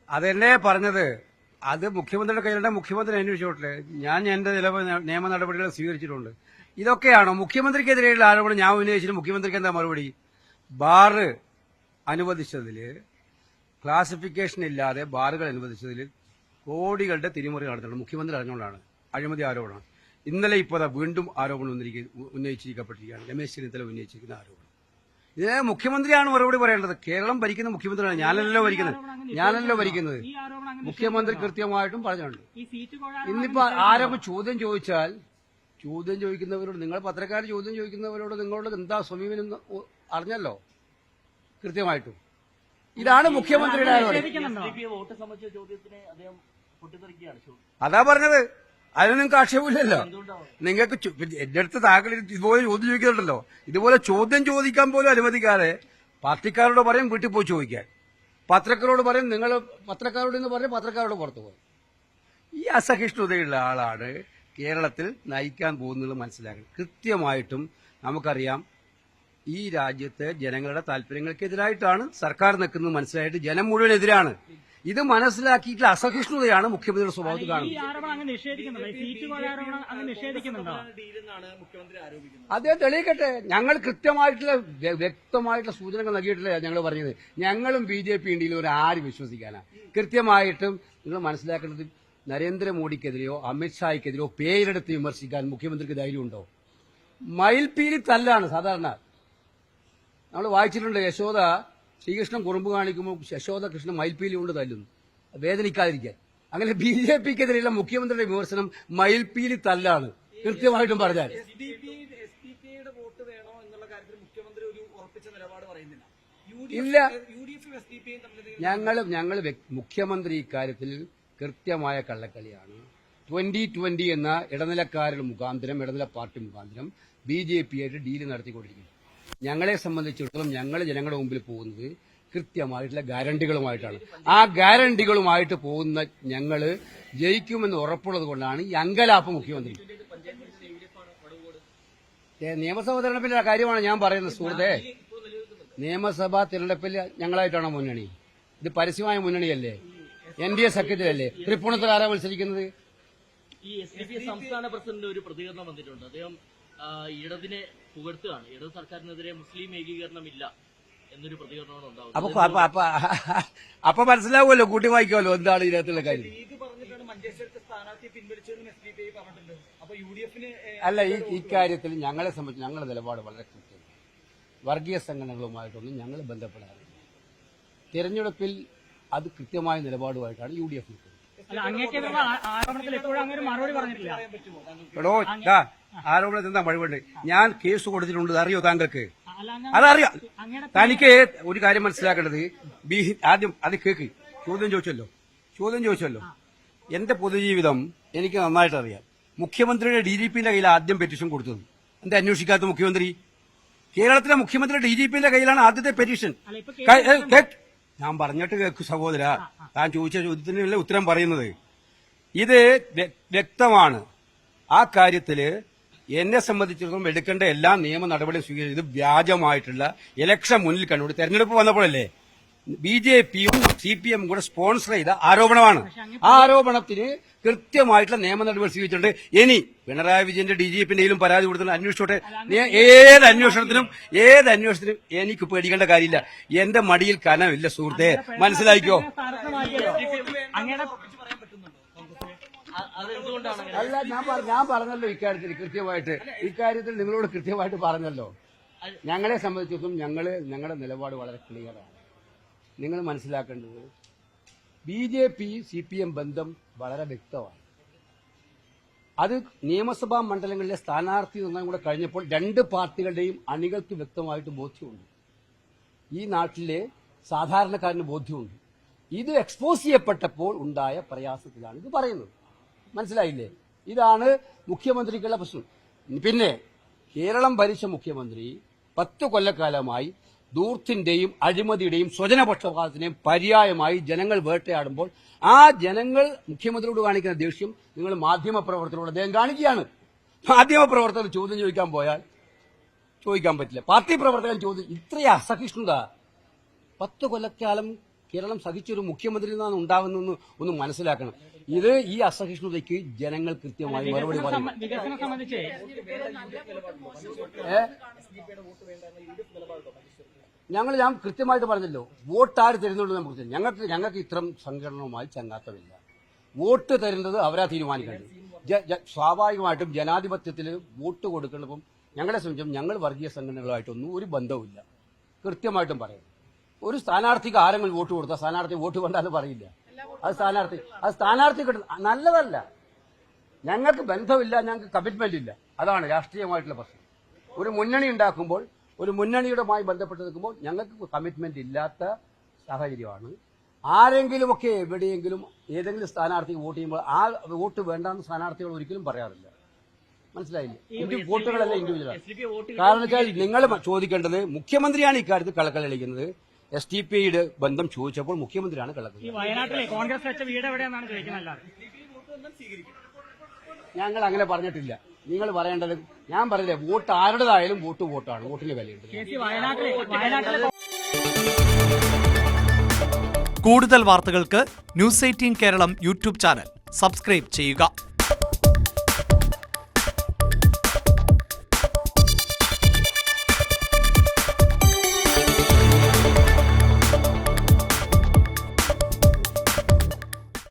അതെന്നെ പറഞ്ഞത്. അത് മുഖ്യമന്ത്രിയുടെ കയ്യിലുണ്ട്, മുഖ്യമന്ത്രി അന്വേഷിച്ചോട്ടെ. ഞാൻ എന്റെ നിയമ നടപടികൾ സ്വീകരിച്ചിട്ടുണ്ട്. ഇതൊക്കെയാണോ മുഖ്യമന്ത്രിക്കെതിരെയുള്ള ആരോപണം? ഞാൻ ഉന്നയിച്ചിട്ട് മുഖ്യമന്ത്രിക്ക് എന്താ മറുപടി? ബാറ് അനുവദിച്ചതില്, ക്ലാസിഫിക്കേഷൻ ഇല്ലാതെ ബാറുകൾ അനുവദിച്ചതിൽ കോടികളുടെ തിരിമറി നടത്തുന്നുണ്ട്. മുഖ്യമന്ത്രി അറിഞ്ഞുകൊണ്ടാണ്. അഴിമതി ആരോപണം. ഇന്നലെ ഇപ്പോൾ വീണ്ടും ആരോപണം ഉന്നയിച്ചിരിക്കപ്പെട്ടിരിക്കുകയാണ്. രമേശ് ചെന്നിത്തല ഉന്നയിച്ചിരിക്കുന്ന ആരോപണം. ഇതിന് മുഖ്യമന്ത്രിയാണ് മറുപടി പറയേണ്ടത്. കേരളം ഭരിക്കുന്ന മുഖ്യമന്ത്രിയാണ്. ഞാനല്ലോ ഭരിക്കുന്നത്. മുഖ്യമന്ത്രി കൃത്യമായിട്ടും പറഞ്ഞിട്ടുണ്ട്. ഇന്നിപ്പോ ആരൊക്കെ ചോദ്യം ചോദിക്കുന്നവരോട്, നിങ്ങൾ പത്രക്കാർ ചോദ്യം ചോദിക്കുന്നവരോട് നിങ്ങളോട് എന്താ സമീപനം അറിഞ്ഞല്ലോ കൃത്യമായിട്ടും. ഇതാണ് മുഖ്യമന്ത്രിയുടെ അതാ പറഞ്ഞത്. അതിന് നിങ്ങൾക്ക് ആക്ഷേപമില്ലല്ലോ. നിങ്ങൾക്ക് എന്റെ അടുത്ത് താങ്കൾ ഇതുപോലെ ചോദ്യം ചോദിക്കുന്നുണ്ടല്ലോ. ഇതുപോലെ ചോദ്യം ചോദിക്കാൻ പോലും അനുവദിക്കാതെ പാർട്ടിക്കാരോട് പറയും വീട്ടിൽ പോയി ചോദിക്കാൻ, പത്രക്കാരോട് പറയും നിങ്ങൾ പത്രക്കാരോട് എന്ന് പറഞ്ഞ് പത്രക്കാരോട് പുറത്തു പോകും. ഈ അസഹിഷ്ണുതയുള്ള ആളാണ് കേരളത്തിൽ നയിക്കാൻ പോകുന്നത് മനസ്സിലാക്കണം. കൃത്യമായിട്ടും നമുക്കറിയാം, ഈ രാജ്യത്തെ ജനങ്ങളുടെ താല്പര്യങ്ങൾക്കെതിരായിട്ടാണ് സർക്കാർ നിൽക്കുന്നത് മനസ്സിലായിട്ട് ജനം മുഴുവൻ എതിരാണ്. ഇത് മനസ്സിലാക്കിയിട്ടുള്ള അസഹിഷ്ണുതയാണ് മുഖ്യമന്ത്രിയുടെ സ്വഭാവത്തിൽ കാണുന്നത്. അദ്ദേഹം തെളിയിക്കട്ടെ. ഞങ്ങൾ കൃത്യമായിട്ടുള്ള വ്യക്തമായിട്ടുള്ള സൂചനകൾ നൽകിയിട്ടില്ല. ഞങ്ങൾ പറഞ്ഞത് ഞങ്ങളും BJP ഇന്ത്യയിൽ ഒരു ആര് വിശ്വസിക്കാനാണ്. കൃത്യമായിട്ടും നിങ്ങൾ മനസ്സിലാക്കേണ്ടത്, നരേന്ദ്രമോദിക്കെതിരെയോ അമിത്ഷായ്ക്കെതിരെയോ പേരെടുത്ത് വിമർശിക്കാൻ മുഖ്യമന്ത്രിക്ക് ധൈര്യമുണ്ടോ? മയിൽപീലി തല്ലാണ് സാധാരണ. നമ്മൾ വായിച്ചിട്ടുണ്ട്, യശോദ ശ്രീകൃഷ്ണൻ കുറുമ്പ് കാണിക്കുമ്പോൾ യശോദ കൃഷ്ണൻ മയിൽപീലി കൊണ്ട് തല്ലുന്നു വേദനിക്കാതിരിക്കാൻ. അങ്ങനെ BJPക്കെതിരെയുള്ള മുഖ്യമന്ത്രിയുടെ വിമർശനം മയിൽപീലി തല്ലാണ് കൃത്യമായിട്ടും പറഞ്ഞാൽ. ഇല്ല, ഞങ്ങൾ മുഖ്യമന്ത്രി ഇക്കാര്യത്തിൽ കൃത്യമായ കള്ളക്കളിയാണ്. 2020 എന്ന ഇടനിലക്കാരുടെ മുഖാന്തരം, ഇടനില പാർട്ടി മുഖാന്തരം BJP ആയിട്ട് ഡീല് നടത്തിക്കൊണ്ടിരിക്കുന്നു. ഞങ്ങളെ സംബന്ധിച്ചിടത്തോളം ഞങ്ങൾ ജനങ്ങളുടെ മുമ്പിൽ പോകുന്നത് കൃത്യമായിട്ടുള്ള ഗ്യാരണ്ടികളുമായിട്ടാണ്. ആ ഗ്യാരണ്ടികളുമായിട്ട് പോകുന്ന ഞങ്ങള് ജയിക്കുമെന്ന് ഉറപ്പുള്ളത് കൊണ്ടാണ് ഈ അങ്കലാപ്പ് മുഖ്യമന്ത്രി. നിയമസഭാ തെരഞ്ഞെടുപ്പിന്റെ കാര്യമാണ് ഞാൻ പറയുന്നത് സുഹൃത്തെ. നിയമസഭാ തെരഞ്ഞെടുപ്പിൽ ഞങ്ങളായിട്ടാണോ മുന്നണി? ഇത് പരസ്യമായ മുന്നണിയല്ലേ? NDA സഖ്യത്തിലല്ലേ? തൃപ്പൂണിത്തുറ ആരാ മത്സരിക്കുന്നത്? ഈ SDP സംസ്ഥാന പ്രസിഡന്റ് ഒരു പ്രതികരണം വന്നിട്ടുണ്ട്. അദ്ദേഹം ഇടതിനെ പുകഴ്ത്തുകയാണ്. ഇടത് സർക്കാരിനെതിരെ മുസ്ലിം ഏകീകരണമില്ല എന്നൊരു പ്രതികരണമാണ് ഉണ്ടാവുന്നത്. അപ്പൊ മനസ്സിലാവുമല്ലോ, കൂട്ടി വായിക്കുമല്ലോ എന്താണ് ഇതിനകത്തുള്ള കാര്യം. അല്ല, ഈ കാര്യത്തിൽ ഞങ്ങളെ സംബന്ധിച്ച് ഞങ്ങളുടെ നിലപാട് വളരെ കൃത്യമാണ്. വർഗീയ സംഘടനകളുമായിട്ടൊന്നും ഞങ്ങൾ ബന്ധപ്പെടാറില്ല. തിരഞ്ഞെടുപ്പിൽ അത് കൃത്യമായ നിലപാടുമായിട്ടാണ് UDF നിൽക്കുന്നത്. ആരോപണത്തിൽ എന്താ മഴവുണ്ട്? ഞാൻ കേസ് കൊടുത്തിട്ടുണ്ട്, അറിയോ താങ്കൾക്ക്? അതറിയാം. തനിക്ക് ഒരു കാര്യം മനസ്സിലാക്കേണ്ടത്, ആദ്യം അത് കേക്ക്. ചോദ്യം ചോദിച്ചല്ലോ. എന്റെ പൊതുജീവിതം എനിക്ക് നന്നായിട്ട് അറിയാം. മുഖ്യമന്ത്രിയുടെ DGPന്റെ കയ്യിൽ ആദ്യം പെറ്റീഷൻ കൊടുത്തത്. എന്താ അന്വേഷിക്കാത്ത മുഖ്യമന്ത്രി? കേരളത്തിലെ മുഖ്യമന്ത്രിയുടെ DGPന്റെ കയ്യിലാണ് ആദ്യത്തെ പെറ്റീഷൻ. ഞാൻ പറഞ്ഞിട്ട് കേൾക്കു സഹോദര, താൻ ചോദിച്ച ചോദ്യത്തിനല്ലേ ഉത്തരം പറയുന്നത്. ഇത് വ്യക്തമാണ്. ആ കാര്യത്തില് എന്നെ സംബന്ധിച്ചിടത്തോളം എടുക്കേണ്ട എല്ലാ നിയമ നടപടിയും സ്വീകരിച്ചത്. ഇത് വ്യാജമായിട്ടുള്ള ഇലക്ഷൻ മുന്നിൽ കണ്ടുകൊണ്ട് തെരഞ്ഞെടുപ്പ് വന്നപ്പോഴല്ലേ BJPയും CPM കൂടെ സ്പോൺസർ ചെയ്ത ആരോപണമാണ്. ആ ആരോപണത്തിന് കൃത്യമായിട്ടുള്ള നിയമ നടപടി സ്വീകരിച്ചിട്ടുണ്ട്. ഇനി പിണറായി വിജയന്റെ DGPന്റെയിലും പരാതി കൊടുത്തിട്ട് അന്വേഷിച്ചോട്ടെ. ഏത് അന്വേഷണത്തിനും എനിക്ക് പേടിക്കേണ്ട കാര്യമില്ല. എന്റെ മടിയിൽ കനമില്ല സുഹൃത്തെ, മനസ്സിലാക്കിയോ? അല്ല, ഞാൻ പറഞ്ഞല്ലോ ഇക്കാര്യത്തിൽ നിങ്ങളോട് കൃത്യമായിട്ട് പറഞ്ഞല്ലോ. ഞങ്ങളെ സംബന്ധിച്ചിടത്തോളം ഞങ്ങളുടെ നിലപാട് വളരെ ക്ലിയറാണ്. നിങ്ങൾ മനസ്സിലാക്കേണ്ടത്, BJP CPM ബന്ധം വളരെ വ്യക്തമാണ്. അത് നിയമസഭാ മണ്ഡലങ്ങളിലെ സ്ഥാനാർത്ഥി നിർണ്ണയം കൂടെ കഴിഞ്ഞപ്പോൾ രണ്ട് പാർട്ടികളുടെയും അണികൾക്ക് വ്യക്തമായിട്ട് ബോധ്യമുണ്ട്. ഈ നാട്ടിലെ സാധാരണക്കാരന് ബോധ്യമുണ്ട്. ഇത് എക്സ്പോസ് ചെയ്യപ്പെട്ടപ്പോൾ ഉണ്ടായ പ്രയാസത്തിലാണ് ഇത് പറയുന്നത്. മനസ്സിലായില്ലേ? ഇതാണ് മുഖ്യമന്ത്രിക്കുള്ള പ്രശ്നം. പിന്നെ കേരളം ഭരിച്ച മുഖ്യമന്ത്രി 10 കൊല്ലക്കാലമായി ദൂർത്തിന്റെയും അഴിമതിയുടെയും സ്വജനപക്ഷപാതത്തിന്റെയും പര്യായമായി ജനങ്ങൾ വേട്ടയാടുമ്പോൾ ആ ജനങ്ങൾ മുഖ്യമന്ത്രിയോട് കാണിക്കുന്ന ദേഷ്യം നിങ്ങൾ മാധ്യമപ്രവർത്തകരോട് അദ്ദേഹം കാണിക്കുകയാണ്. മാധ്യമപ്രവർത്തകർ ചോദ്യം ചോദിക്കാൻ പോയാൽ ചോദിക്കാൻ പറ്റില്ല. പാർട്ടി പ്രവർത്തകൻ ചോദ്യം, ഇത്രയും അസഹിഷ്ണുത 10 കൊല്ലക്കാലം കേരളം സഹിച്ചൊരു മുഖ്യമന്ത്രിയിൽ നിന്നാണ് ഉണ്ടാകുന്നതെന്ന് ഒന്ന് മനസ്സിലാക്കണം. ഇത് ഈ അസഹിഷ്ണുതയ്ക്ക് ജനങ്ങൾ കൃത്യമായി മറുപടി പറയും. വികസനം സംബന്ധിച്ച് ഞാൻ കൃത്യമായിട്ട് പറഞ്ഞല്ലോ, വോട്ട് ആര് തരുന്നുള്ളൂ നമുക്ക് ഞങ്ങൾക്ക് ഇത്തരം സംഘടനവുമായി ചങ്ങാത്തമില്ല. വോട്ട് തരുന്നത് അവരാ തീരുമാനിക്കേണ്ടത്. സ്വാഭാവികമായിട്ടും ജനാധിപത്യത്തിൽ വോട്ട് കൊടുക്കുന്നപ്പം ഞങ്ങളെ സംബന്ധിച്ചും ഞങ്ങൾ വർഗീയ സംഘടനകളുമായിട്ടൊന്നും ഒരു ബന്ധവുമില്ല. കൃത്യമായിട്ടും പറയാം. ഒരു സ്ഥാനാർത്ഥിക്ക് ആരെങ്കിലും വോട്ട് കൊടുത്താൽ സ്ഥാനാർത്ഥി വോട്ട് കൊണ്ടാന്ന് പറയില്ല. അത് സ്ഥാനാർത്ഥി കിട്ടുന്ന നല്ലതല്ല. ഞങ്ങൾക്ക് ബന്ധമില്ല, ഞങ്ങൾക്ക് കമ്മിറ്റ്മെന്റ് ഇല്ല. അതാണ് രാഷ്ട്രീയമായിട്ടുള്ള പ്രശ്നം. ഒരു മുന്നണി ഉണ്ടാക്കുമ്പോൾ, ഒരു മുന്നണിയുമായി ബന്ധപ്പെട്ട് നിൽക്കുമ്പോൾ ഞങ്ങൾക്ക് കമ്മിറ്റ്മെന്റ് ഇല്ലാത്ത സാഹചര്യമാണ്. ആരെങ്കിലുമൊക്കെ എവിടെയെങ്കിലും ഏതെങ്കിലും സ്ഥാനാർത്ഥിക്ക് വോട്ട് ചെയ്യുമ്പോൾ ആ വോട്ട് വേണ്ടാന്ന് സ്ഥാനാർത്ഥികൾ ഒരിക്കലും പറയാറില്ല. മനസ്സിലായില്ലേ? വോട്ടുകളല്ല ഇൻഡിവിജ്വലാണ്. കാരണം വെച്ചാൽ നിങ്ങൾ ചോദിക്കേണ്ടത് മുഖ്യമന്ത്രിയാണ് ഇക്കാര്യത്തിൽ കളക്കളിക്കുന്നത്. SDPയുടെ ബന്ധം ചോദിച്ചപ്പോൾ മുഖ്യമന്ത്രിയാണ് കളക്കുന്നത്. വയനാട്ടിലെ കോൺഗ്രസ് വെച്ച വീട് എവിടെയെന്നാണ് ചോദിക്കുന്നത്. ഞങ്ങൾ അങ്ങനെ പറഞ്ഞിട്ടില്ല. നിങ്ങൾ പറയേണ്ടത്, ഞാൻ പറഞ്ഞില്ലേ, വോട്ട് ആരുടേതായാലും വോട്ടാണ്. വോട്ടിന് വിലയുണ്ട്. കൂടുതൽ വാർത്തകൾക്ക് News 18 Keralam YouTube channel subscribe ചെയ്യുക.